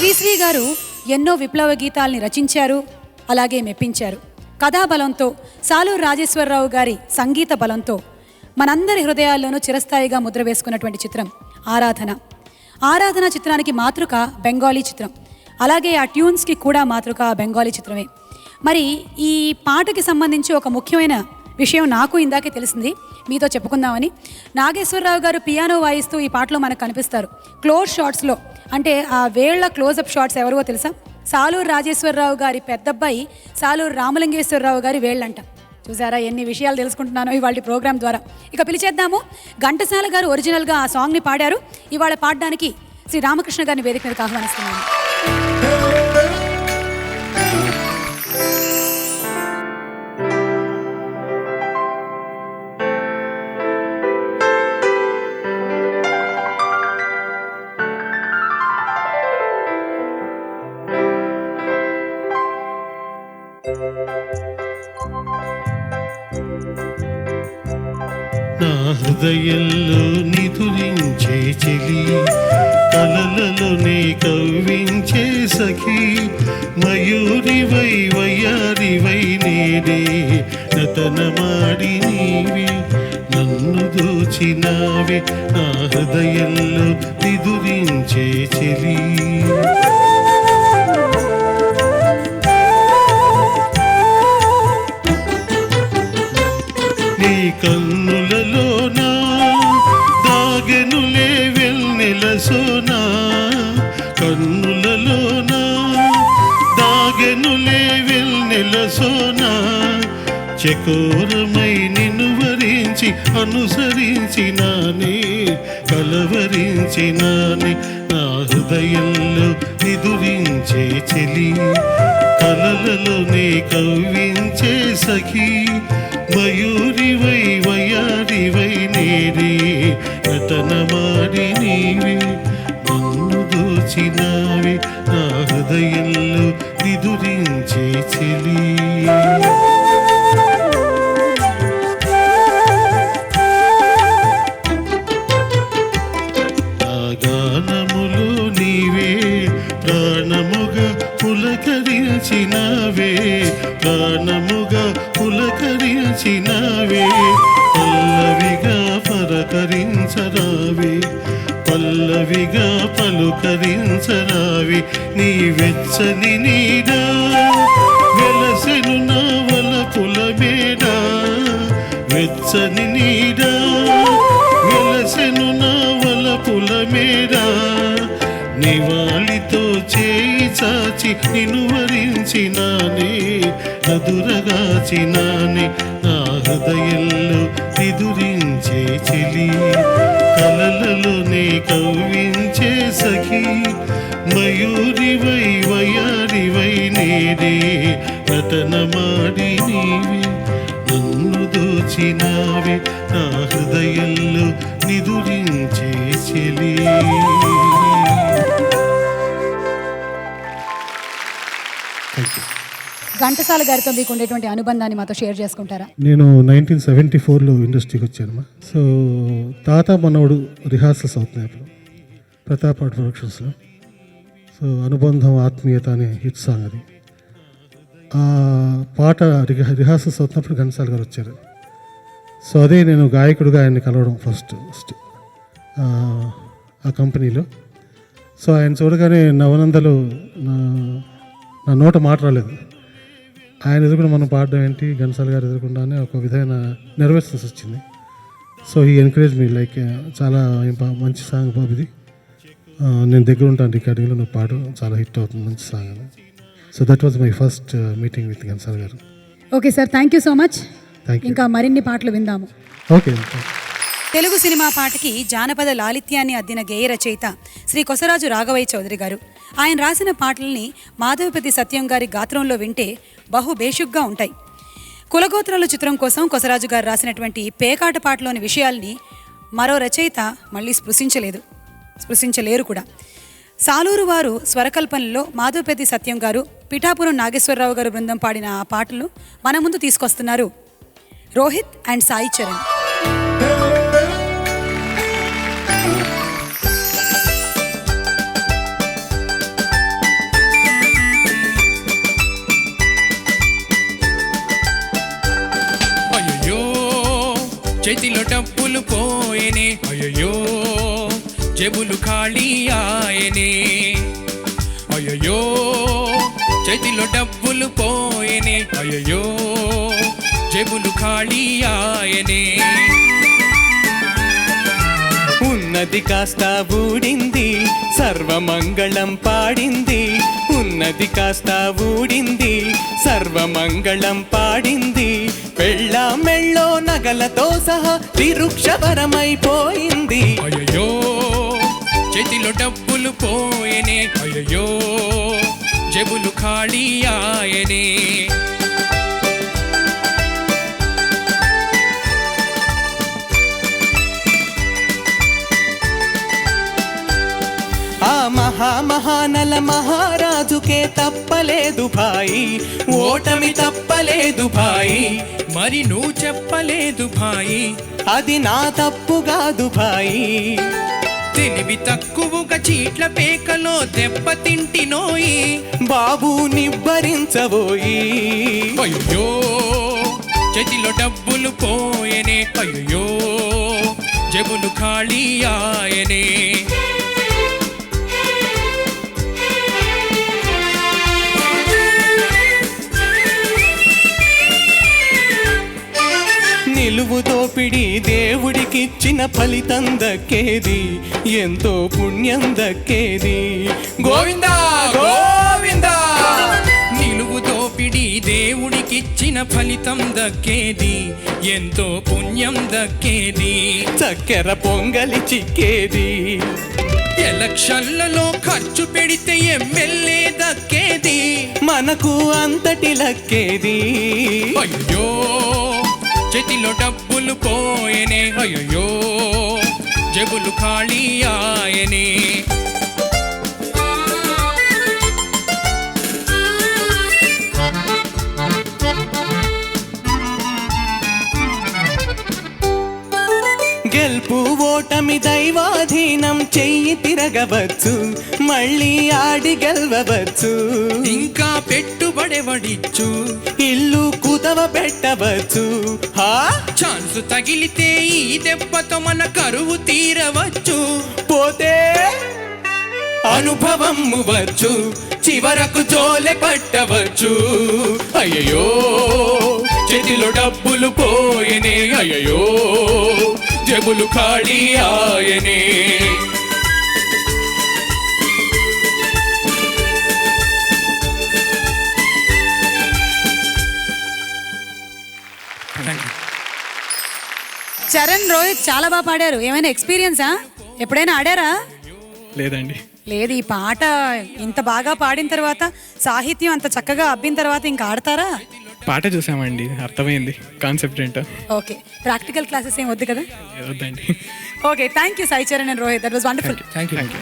శ్రీశ్రీ గారు ఎన్నో విప్లవ గీతాల్ని రచించారు, అలాగే మెప్పించారు. కథాబలంతో, సాలూరు రాజేశ్వరరావు గారి సంగీత బలంతో మనందరి హృదయాల్లోనూ చిరస్థాయిగా ముద్ర వేసుకున్నటువంటి చిత్రం ఆరాధన. ఆరాధన చిత్రానికి మాతృక బెంగాలీ చిత్రం, అలాగే ఆ ట్యూన్స్కి కూడా మాతృక బెంగాలీ చిత్రమే. మరి ఈ పాటకి సంబంధించి ఒక ముఖ్యమైన విషయం నాకు ఇందాకే తెలిసింది, మీతో చెప్పుకుందామని. నాగేశ్వరరావు గారు పియానో వాయిస్తూ ఈ పాటలో మనకు కనిపిస్తారు. క్లోజ్ షాట్స్లో, అంటే ఆ వేళ్ల క్లోజప్ షాట్స్ ఎవరో తెలుసా? సాలూరు రాజేశ్వరరావు గారి పెద్దబ్బాయి సాలూరు రామలింగేశ్వరరావు గారి వేళ్ళంట. చూసారా ఎన్ని విషయాలు తెలుసుకుంటున్నానో ఇవాళ ప్రోగ్రాం ద్వారా. ఇక పిలిచేద్దాము, ఘంటసాల గారు ఒరిజినల్గా ఆ సాంగ్ని పాడారు. ఇవాళ పాడడానికి శ్రీ రామకృష్ణ గారిని వేదిక మీదకి ఆహ్వానిస్తున్నాను. నా హృదయంలో నిదురించే చెలి, కలలలోనే కవ్వించే సఖి, మయూరివై వయ్యారివై నేడే నతనమాడి నీవే నన్ను దోచినావే. నా హృదయంలో నిదురించే చెలి, నీ కన్నులలోనా దాగెనులే వెన్నెల సోనా, కన్నులలోనా దాగెనులే వెన్నెల సోనా, చకోరమై నిన్ను వరించి అనుసరించినానే కలవరించినానే. నా హృదయంలో నిదురించే చెలి, కలలలోనే కవ్వించే సఖి, మయూరివై వయ్యారివై నేడే నటనమాడి నీవే నన్ను దోచినావే. నా హృదయంలో నిదురించే చెలి. నా గానములో నీవే ప్రాణముగా పులకరించినావే, ప్రాణముగా పులకరించినావే. పల్లవిగా పలకరించరావే, పల్లవిగా పలుకరించరావే. నీ వెచ్చని నీడా వెలసెను నా వలపుల మేడ, వెచ్చని నీడా వెలసెను నా వలపుల మేడ. నివాళితో చేయి చాచి నిన్ను వరించినానే అదురగాచినానే. నా హృదయంలో నిదురించే చెలి, కలలలోనే కవ్వించే సఖి, మయూరివై వయ్యారివై నేడే నటనమాడి నీవే నన్ను దోచినావే. నా హృదయంలో నిదురించే చెలి. ఘంటసాల గారితో మీకు ఉండేటువంటి అనుబంధాన్ని మాతో షేర్ చేసుకుంటారా? నేను 1974లో ఇండస్ట్రీకి వచ్చాను. సో తాత మనవడు రిహార్సల్స్ అవుతున్నాయి అప్పుడు ప్రతాప్ ఆర్ట్ ప్రొడక్షన్స్లో. సో అనుబంధం ఆత్మీయత అనే హిట్ సాంగ్ అది. ఆ పాట రిహార్సల్స్ అవుతున్నప్పుడు ఘంటసాల గారు వచ్చారు. సో అదే నేను గాయకుడిగా ఆయన్ని కలవడం ఫస్ట్ ఆ కంపెనీలో. సో ఆయన చూడగానే నవనందలో నా నోట మాట రాలేదు. ఆయన ఎదుర్కొన్న మనం పాడడం ఏంటి, ఘంటసాల గారు ఎదుర్కొండానే ఒక విధమైన నెర్వస్నెస్ వచ్చింది. సో ఈ ఎంకరేజ్ మీ లైక్ చాలా మంచి సాంగ్ బాబు ఇది, నేను దగ్గర ఉంటాను రికార్డింగ్లో, నువ్వు పాడు, చాలా హిట్ అవుతుంది, మంచి సాంగ్ అని. So that was my first meeting with Ghantasala garu. Okay sir, thank you so much. Thank you. ఇంకా మరిన్ని పాటలు విందాము. ఓకే. తెలుగు సినిమా పాటకి జానపద లాలిత్యాన్ని అద్దిన గేయ రచయిత శ్రీ కొసరాజు రాఘవయ్య చౌదరి గారు. ఆయన రాసిన పాటల్ని మాధవపతి సత్యం గారి గాత్రంలో వింటే బహు బేషుగ్గా ఉంటాయి. కులగోత్రాలు చిత్రం కోసం కొసరాజు గారు రాసినటువంటి పేకాట పాటలోని విషయాల్ని మరో రచయిత మళ్ళీ స్పృశించలేరు కూడా. సాలూరు వారు స్వరకల్పనలో మాధవపతి సత్యం గారు, పిఠాపురం నాగేశ్వరరావు గారు బృందం పాడిన ఆ పాటలు మన ముందు తీసుకొస్తున్నారు రోహిత్ అండ్ సాయి చరణ్. చేతిలో డబ్బులు పోయేనే అయ్యయ్యో జేబులు ఖాళీ ఆయనే అయ్యయ్యో చేతిలో డబ్బులు పోయేనే అయ్యయ్యో జేబులు ఖాళీ ఆయనే ఉన్నది కాస్త ఊడింది సర్వమంగళం పాడింది ఉన్నది కాస్త ఊడింది సర్వమంగళం పాడింది పెళ్ళ మెళ్ళో నగలతో సహా తిరుక్షవరమైపోయింది అయ్యయ్యో చేతిలో డబ్బులు పోయేనే అయ్యయ్యో జేబులు ఖాళీ ఆయనే ఆ మహామహానల మహారాజుకే తప్పలేదు భాయి ఓటమి తప్పలేదు భాయి మరి నువ్వు చెప్పలేదు భాయి అది నా తప్పు కాదు భాయి తెలివి తక్కువగా చీట్ల పేకలో దెబ్బతింటినోయి బాబు నిబ్బరించబోయి అయ్యో చేతిలో డబ్బులు పోయేనే అయ్యో జేబులు ఖాళీ ఆయనే నిలువు దోపిడి దేవుడికిచ్చిన ఫలితం దక్కేది ఎంతో పుణ్యం దక్కేది గోవిందా గోవిందా నిలువు దోపిడి దేవుడికిచ్చిన ఫలితం దక్కేది ఎంతో పుణ్యం దక్కేది చక్కెర పొంగలి చిక్కేది ఎలక్షన్లలో ఖర్చు పెడితే ఎమ్మెల్యే దక్కేది మనకు అంతటి లక్కేది అయ్యో చేతిలో డబ్బులు పోయేనే అయ్యో జేబులు ఖాళీ ఆయనే గెలుపు ఓటమి దైవాధీనం చెయ్యి తిరగవచ్చు మళ్ళీ ఆడి గెలవచ్చు ఇంకా పెట్టుబడెవడిచ్చు ఇల్లు కుదవ పెట్టవచ్చు ఛాన్స్ తగిలితే ఈ దెబ్బతో మన కరువు తీరవచ్చు పోతే అనుభవం వచ్చు చివరకు జోలె పట్టవచ్చు అయ్యయ్యో చేతిలో డబ్బులు పోయేనే అయ్యయ్యో జేబులు ఖాళీ ఆయనే చరణ్, రోహిత్ చాలా బాగా పాడారు. ఏమైనా ఎక్స్పీరియన్సా? ఎప్పుడైనా ఆడారా? లేదండి. లేదు. ఈ పాట ఇంత బాగా పాడిన తర్వాత, సాహిత్యం అంత చక్కగా అబ్బిన తర్వాత ఇంకా ఆడతారా? పాట చూసామండి, అర్థమైంది కాన్సెప్ట్ ఏంటో. ఓకే, ప్రాక్టికల్ క్లాసెస్ ఏం వద్దు కదా? వద్దండి. Okay, thank you Sai Charan and Rohit, that was wonderful. Thank you.